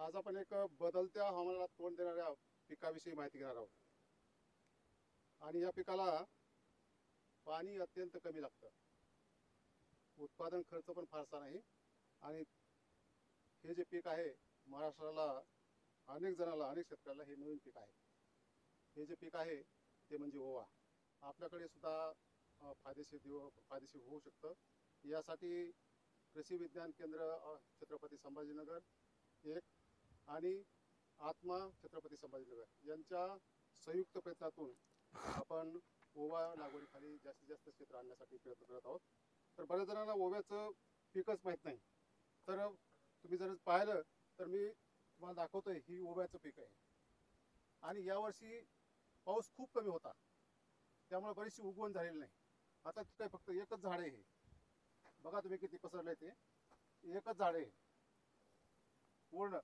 आज आपण एक बदलत्या हवामानाला तोंड देणाऱ्या पिकाविषयी माहिती घेणार आहोत. आणि या पिकाला पाणी अत्यंत कमी लागतं, उत्पादन खर्च पण फारसा नाही. आणि हे जे पीक आहे महाराष्ट्राला अनेक जणाला अनेक शेतकऱ्याला हे नवीन पीक आहे. हे जे पीक आहे ते म्हणजे ओवा. आपल्याकडे सुद्धा फायदेशीर होऊ शकतं. यासाठी कृषी विज्ञान केंद्र छत्रपती संभाजीनगर एक आणि आत्मा छत्रपती संभाजीनगर यांच्या संयुक्त प्रयत्नातून आपण ओवा लागवडीखाली जास्तीत जास्त क्षेत्र आणण्यासाठी प्रयत्न करत आहोत. तर बऱ्याच जणांना ओव्याचं पीकच माहीत नाही. तर तुम्ही जर पाहिलं तर मी तुम्हाला दाखवतोय, ही ओव्याचं पीक आहे. आणि यावर्षी पाऊस खूप कमी होता, त्यामुळे बरीचशी उगवण झालेली नाही. आता काय फक्त एकच झाड आहे. हे बघा तुम्ही किती पसरलंय, ते एकच झाड आहे. पूर्ण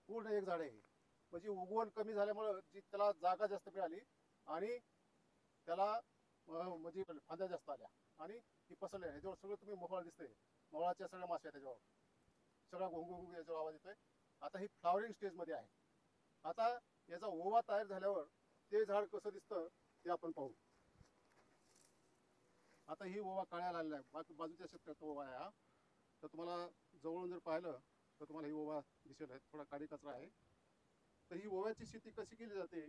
पूर्ण एक झाड आहे. म्हणजे उगवण कमी झाल्यामुळं जी त्याला जागा जास्त मिळाली आणि त्याला म्हणजे फांद्या जास्त आल्या आणि ती पसरल्या. ह्याच्यावर सगळं तुम्ही मोहळा दिसतंय, मोहळाच्या सगळ्या माश्या त्याच्यावर, सगळा घोंगू याच्यावर आवाज येतोय. आता ही फ्लावरिंग स्टेजमध्ये आहे. आता याचा ओवा तयार झाल्यावर ते झाड कसं दिसतं ते आपण पाहू. आता ही ओवा काढायला आलेला आहे, बाजूच्या शेतकऱ्याचा ओवा आहे हा. तर तुम्हाला जवळून जर पाहिलं तर तुम्हाला ही ओवा दिसेल, थोडा काळी कचरा आहे. तर ही ओव्याची शेती कशी केली जाते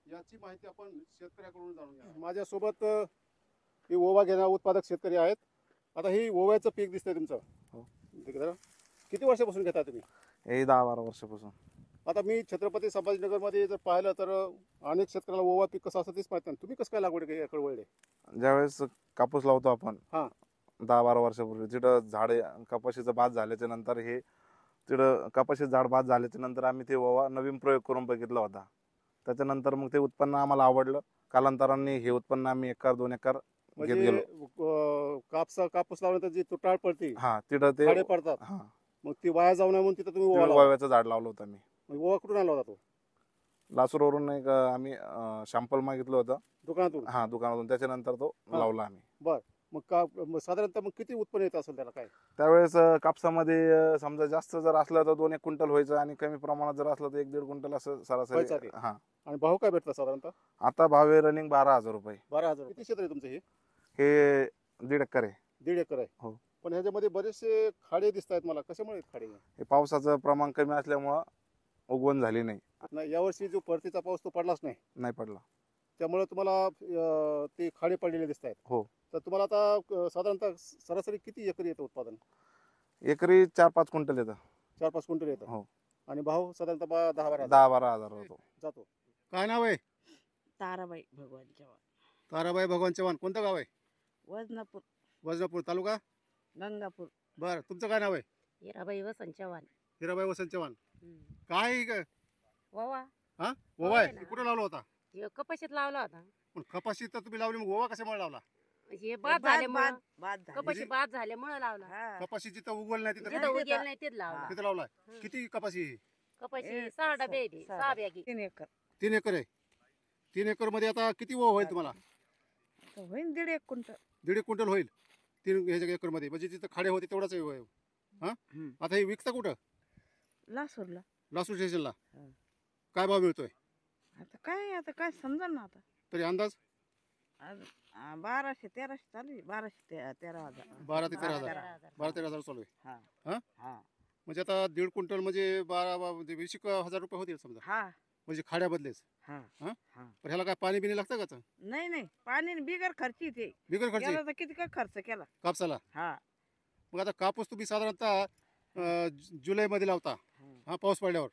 याची माहिती आपण शेतकऱ्याकडून जाणून घ्या. माझ्यासोबत ही ओवा घेणारे उत्पादक शेतकरी आहेत. आता ही ओव्याचं पीक दिसतंय तुमचं. हो. किती वर्षापासून घेता तुम्ही? हे 10-12 वर्षापासून. आता मी छत्रपती संभाजीनगरमध्ये जर पाहिलं तर अनेक शेतकऱ्याला ओवा पीक कसं असं तेच माहित नाही. तुम्ही कसं काय लागवड याकडे वळले? ज्यावेळेस कापूस लावतो आपण हां 10-12 वर्षापूर्वी, तिथं झाडे कपाशीचं बाद झाल्याच्या नंतर हे तिथं कपाशीचं झाड बाद झाल्याच्या नंतर आम्ही ते ओवा नवीन प्रयोग करून बघितला होता. त्याच्यानंतर मग ते उत्पन्न आम्हाला आवडलं. कालांतराने हे उत्पन्न आम्ही 1 एकर 2 एकर घेत गेलो. कापूस लावल्यानंतर जी तुटाळ पडते, हा, तिथं ते झाडे पडतात, हा, मग ती वाया जाऊ नये म्हणून तिथं तुम्ही ओवा ओव्याचं झाड लावलं होतं मी. ओवा कुठून आणला होता तो? लासूरवरून एक आम्ही शॅम्पल मागितलं होतं दुकानातून? हा, दुकानातून. त्याच्यानंतर तो लावला आम्ही. बर, मग साधारणतः मग किती उत्पन्न येत असेल त्याला काय? त्यावेळेस कापसामध्ये समजा जास्त जर असलं तर 2-1 क्विंटल व्हायचं आणि कमी प्रमाणात जर असलं तर 1-1.5 क्विंटल असं सरासरी. हा. आणि भाव काय भेटला साधारणतः? आता भाव आहे रनिंग 12,000 रुपये. 12,000. किती क्षेत्र आहे तुमचं हे? हे 1.5 एकर आहे. 1.5 एकर आहे. हो. पण ह्याच्यामध्ये बरेचसे खाडे दिसत आहेत मला, कशामुळे खाडे? हे पावसाचं प्रमाण कमी असल्यामुळं उगवण झाली नाही. यावर्षी जो परतीचा पाऊस तो पडलाच नाही पडला, त्यामुळे तुम्हाला ते खाडे पडलेले दिसत आहेत. हो. तर तुम्हाला आता साधारणतः सरासरी किती एकरी येतं उत्पादन? एकरी 4-5 क्विंटल येतं. 4-5 क्विंटल येतं. हो. आणि भाव साधारणतः 10-12 10-12,000 जातो. काय नाव आहे? ताराबाई भगवान चव्हाण. ताराबाई भगवान चव्हाण. कोणतं गाव आहे? वजनापूर, वजनापूर तालुका गंगापूर. बरं, तुमचं काय नाव आहे? हिराबाई वसंत चव्हाण. हिराबाई वसंत चव्हाण. काय वावा हा ओवा आहे? कुठे लावला होता? हे कपाशीत लावला होता. पण कपाशी तर तुम्ही लावली, मग ओवा कशामुळे लावला? हे बाद झाल्यामुळे, कपाशी म्हणजे- बाद झाल्यामुळे लावला. कपाशी जिथं उगवल नाही जिथं तिथं उगेल नाही तिथं लावला. तिथं लावलाय. किती कपाशी आहे? कपाशी 6 डबे आहे ते, 6 बॅगी. 3 एकर आहे. 3 एकर मध्ये आता किती ओवा होईल तुम्हाला? होईल 1.5 क्विंटल. 1.5 क्विंटल होईल 3 एकर मध्ये. म्हणजे जिथं खाडे होते तेवढाच आहे. हा, आता हे विकता कुठं? लासूरला. लासूर स्टेशनला. हा. काय भाव मिळतोय आता काय समजा ना. आता तरी अंदाज? 1200-1300 चालू आहे. 1200-13,000. 12 ते 13,000. 12-13,000 चालू आहे. हा. म्हणजे आता 1.5 क्विंटल म्हणजे 20,000 रुपये होतील समजा. हा. म्हणजे खाड्या बदलेच. हा. पण ह्याला काय पाणी बिणी लागतं का? नाही, पाणी बिगर खर्ची ते. बिगर खर्च त्याला तर किती काय खर्च केला कापसाला. हा. मग आता कापूस तुम्ही साधारणतः जुलै मध्ये लावता, हा, पाऊस पडल्यावर.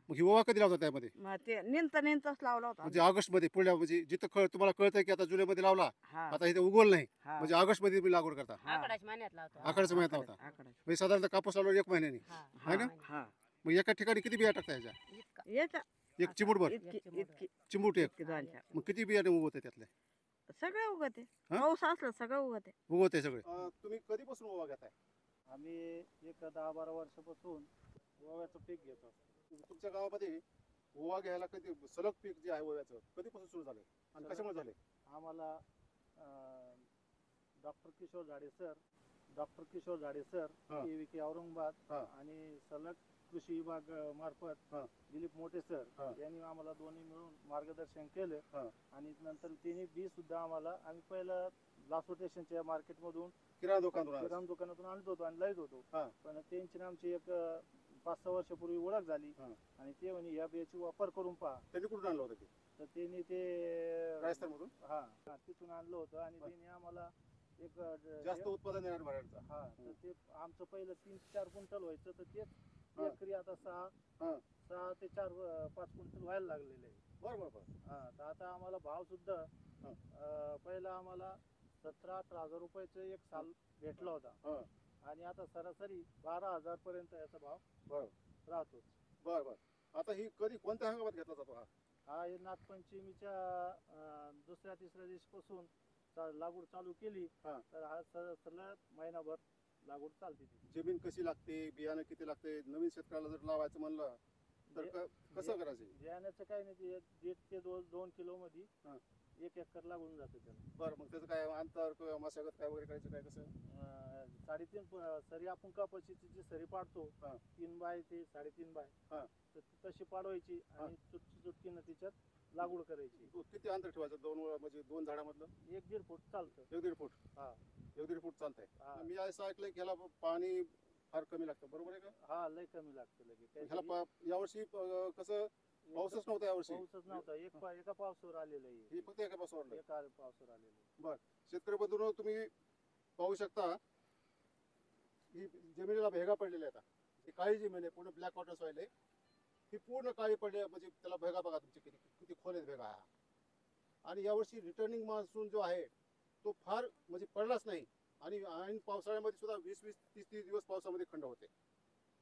मग ही ओवा कधी लावता त्यामध्ये? मग ते निंतच लावला होता. म्हणजे ऑगस्ट मध्ये पुढल्या, म्हणजे जिथं तुम्हाला कळतंय की आता जुलै मध्ये लावला, हा. आता इथे उगवल नाही, हा. म्हणजे ऑगस्ट मध्ये तुम्ही लागवड करता. आकडाच महिन्यात लावतो. आकडाच महिन्यात लावता. म्हणजे साधारणतः कापूस लावल्यावर 1 महिन्यानी आहे ना? मग एका ठिकाणी किती बिया टाकता ह्याच्या? एक चिमूटभर? चिमूट एक. मग किती बियाणे उगवते त्यातले? सगळं उगते. पाऊस असलं सगळं उगते. उगवते सगळे. तुम्ही कधीपासून ओवा घेताय? आम्ही एक 10-12 वर्षापासून ओव्याचं पीक घेतो. तुमच्या गावामध्ये ओवा घ्यायला कधी सलग पीक जे आहे ओव्याचं कधीपासून सुरू झालं आणि कशामुळे झाले? आम्हाला डॉक्टर किशोर झाडे सर, हा. KVK औरंगाबाद आणि सलग कृषी विभाग मार्फत हा. दिलीप मोठे सर हा. यांनी आम्हाला दोन्ही मिळून मार्गदर्शन केलं हा. आणि नंतर त्यांनी बी सुद्धा आम्हाला आम्ही पहिलं लासो स्टेशनच्या मार्केटमधून किराणा दुकानातून आला. किराणा दुकानातून आणत होतो आणि लाईत होतो. हा. पण त्यांची आणि आमची एक 5-6 वर्षापूर्वी ओळख झाली हा. आणि ते म्हणे या बियाची वापर करून पहा. त्यांनी कुठून आणलं होतं ते? तर त्यांनी ते राजस्थानमधून हा तिथून आणलं होतं आणि बर. त्यांनी आम्हाला एक जास्त उत्पादन देणार बाहेरचा. हा तर ते आमचं पहिलं 3-4 क्विंटल व्हायचं तर तेच हा. एकरी आता 6 हा. 6 ते 4-5 क्विंटल व्हायला लागलेलं आहे. बरं बरं. हा तर आता आम्हाला भाव सुद्धा हा. पहिला आम्हाला 17-18 हजार रुपयाचं एक साल भेटला होता हा. आणि आता सरासरी 12,000 पर्यंत याचा भाव बरं राहतो. बरं. आता ही कधी कोणत्या हंगामात घेतला जातो हा? हा हे नागपंचमीच्या 2ऱ्या-3ऱ्या दिवशीपासून लागवड चालू केली हा. तर हा सलग महिनाभर लागवड चालते ती. जमीन कशी लागते, बियाणं किती लागते, नवीन शेतकऱ्याला जर लावायचं म्हणलं तर कसं करायचं? बियाण्याचं काही नाही ते 1.5 ते 2 किलो मध्ये हा. 1 एकर लागून जातं त्याला. बरं, मग त्याचं काय अंतर किंवा मशागत काय वगैरे करायचं काय कसं? 3.5 सरी आपण कपाशीची जी सरी पाडतो हा. 3 बाय ते 3.5 बाय हा. तर ती तशी पाडवायची आणि चुटकीनं तिच्यात लागवड करायची. किती अंतर ठेवायचं म्हणजे दोन झाडामधलं? 1-1.5 फूट चालतं. 1-1.5 फूट. हा. 1-1.5 फूट चालतंय. हा. मी असं ऐकलंय की ह्याला पाणी फार कमी लागतं, बरोबर आहे का? हा लय कमी लागतं लगे ह्याला काहीतरी यावर्षी कसं पाऊसच नव्हता यावर्षी. पाऊसच नव्हता. एका पावसावर आलेलं आहे. ही फक्त एका पासून वाढलं. एका पावसावर आलेलं आहे. शेतकरी बंधूंनो, तुम्ही पाहू शकता ही जमिनीला भेगा पडलेल्या आहेत. ही काळी जमीन आहे, पूर्ण ब्लॅक वॉटर सॉइल आहे. ही पूर्ण काळी पडली म्हणजे त्याला भेगा बघा तुमची किती किती खोल आहेत भेगा. आणि यावर्षी रिटर्निंग मान्सून जो आहे तो फार म्हणजे पडलाच नाही आणि ऐन पावसाळ्यामध्ये सुद्धा 20-20, 30-30 दिवस पावसामध्ये खंड होते.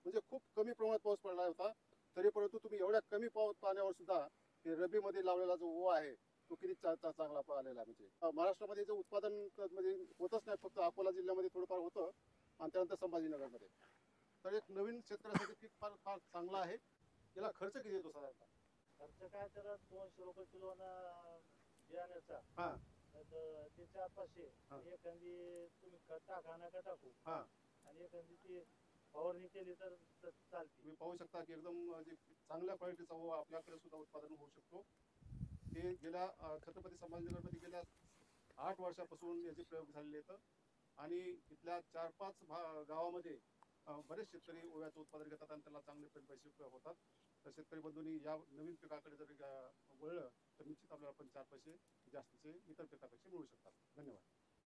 म्हणजे खूप कमी प्रमाणात पाऊस पडला होता. तरी परंतु तुम्ही एवढ्या कमी पाण्यावर सुद्धा रब्बीमध्ये लावलेला जो ओवा आहे तो किती चांगला आलेला आहे. म्हणजे महाराष्ट्रामध्ये जे उत्पादन म्हणजे होतच नाही, फक्त अकोला जिल्ह्यामध्ये थोडंफार होतं आणि त्यानंतर संभाजीनगरमध्ये. तर एक नवीन शेतकऱ्यासाठी पीक फार फार चांगला आहे. याला खर्च किती येतो साधारणतः? खर्च काय तर 200 रुपये किलो बियाण्याचा. हा. तर ते 400-500. हा. एखादी तुम्ही खत टाका नका टाकू हा. आणि एखादी ती फवारणी केली तर चालते. तुम्ही पाहू शकता की एकदम म्हणजे चांगल्या क्वालिटीचा ओवा आपल्याकडे सुद्धा उत्पादन होऊ शकतो. हे गेल्या छत्रपती संभाजीनगरमध्ये गेल्या 8 वर्षापासून याचे प्रयोग झालेले आहेत आणि इथल्या 4-5 गावामध्ये बरेच शेतकरी ओव्याचं उत्पादन घेतात आणि त्याला चांगले पैसे होतात. तर शेतकरी बंधूंनी या नवीन पिकाकडे जर वळलं तर निश्चित आपल्याला पण 4 पैसे जास्तीचे इतर पिकापेक्षा मिळू शकतात. धन्यवाद.